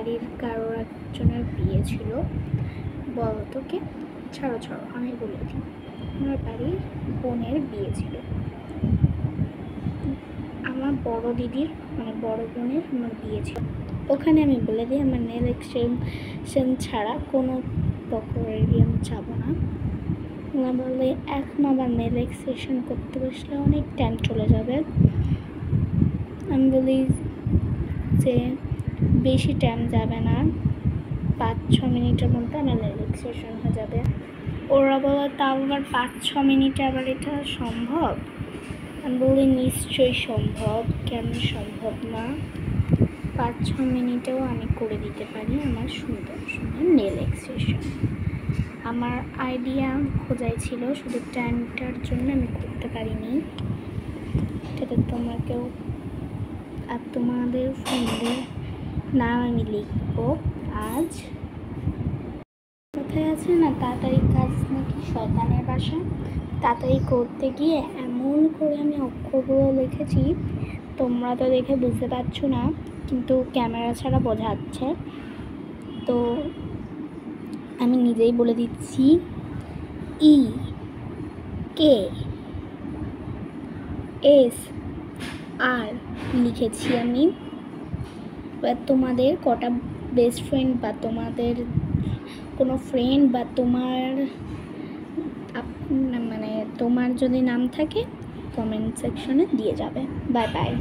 বাড়ির কারোর একজনের বিয়ে ছিল। বলো তো কে? ছাড়ো আমি বলে দিই। আমার বাড়ির বোনের বিয়ে ছিল। আমার বড় দিদির মানে বড় বোনের আমার বিয়ে ছিল। ওখানে আমি বলে দিই আমার নেল এক্সটেনশন ছাড়া কোনো প্রকারের আমি যাবো না। বলে এখন আবার নেল এক্সটেনশন করতে বসলে অনেক টাইম চলে যাবে। আমি বলি যে বেশি টাইম যাবে না, 5-6 মিনিটের মধ্যে আমার নেল এক্সটেনশন হয়ে যাবে। ওরা বলে তাও আবার 5-6 মিনিটে আবার এটা সম্ভব? আমি বলি নিশ্চয়ই সম্ভব, কেন সম্ভব না? 5-6 মিনিটেও আমি করে দিতে পারি আমার সুন্দর সুন্দর নেল এক্সটেনশন। আমার আইডিয়া খোঁজাই ছিল, শুধু টাইমটার জন্য আমি করতে পারিনি। সেটা তোমাকেও আর তোমাদের ফ্রেন্ডের নাম আমি লিখবো। আজ কোথায় আছে না, তাড়াতাড়ি কাজ নাকি শয়তানের বাসা। তাড়াতাড়ি করতে গিয়ে এমন করে আমি অক্ষরগুলো লিখেছি, তোমরা তো দেখে বুঝতে পারছো না, কিন্তু ক্যামেরা ছাড়া বোঝা যাচ্ছে। তো আমি নিজেই বলে দিচ্ছি, EKSR লিখেছি আমি। তোমাদের কটা বেস্ট ফ্রেন্ড বা তোমাদের কোনো ফ্রেন্ড বা তোমার যদি নাম থাকে কমেন্ট সেকশনে দিয়ে যাবে। Bye bye.